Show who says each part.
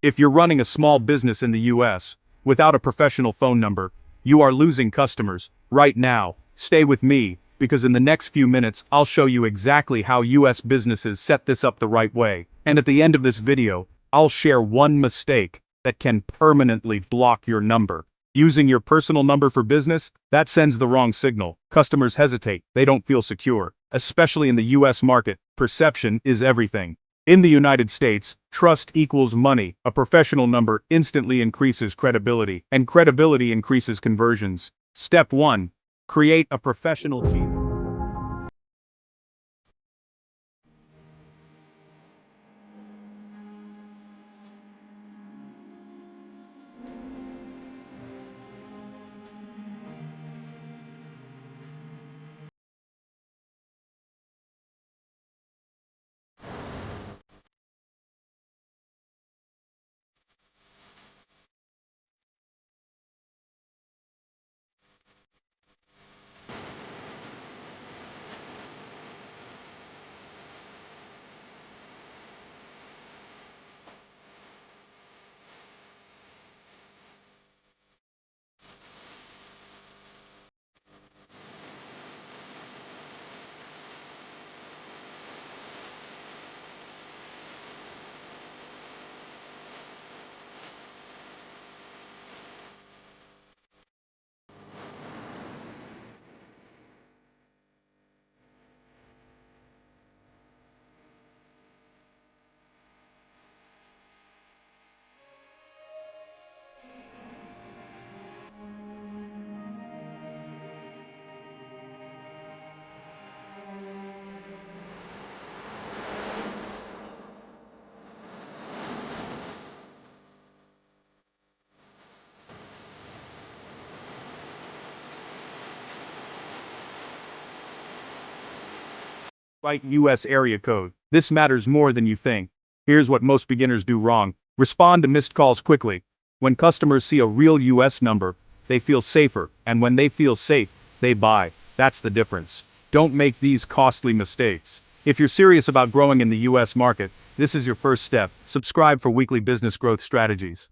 Speaker 1: If you're running a small business in the US, without a professional phone number, you are losing customers, right now. Stay with me, because in the next few minutes I'll show you exactly how US businesses set this up the right way. And at the end of this video, I'll share one mistake that can permanently block your number. Using your personal number for business, that sends the wrong signal. Customers hesitate, they don't feel secure. Especially in the US market, perception is everything. In the United States, trust equals money. A professional number instantly increases credibility, and credibility increases conversions. Step 1. Create a professional Gmail. Write US area code. This matters more than you think. Here's what most beginners do wrong. Respond to missed calls quickly. When customers see a real US number, they feel safer, and when they feel safe, they buy. That's the difference. Don't make these costly mistakes. If you're serious about growing in the US market, this is your first step. Subscribe for weekly business growth strategies.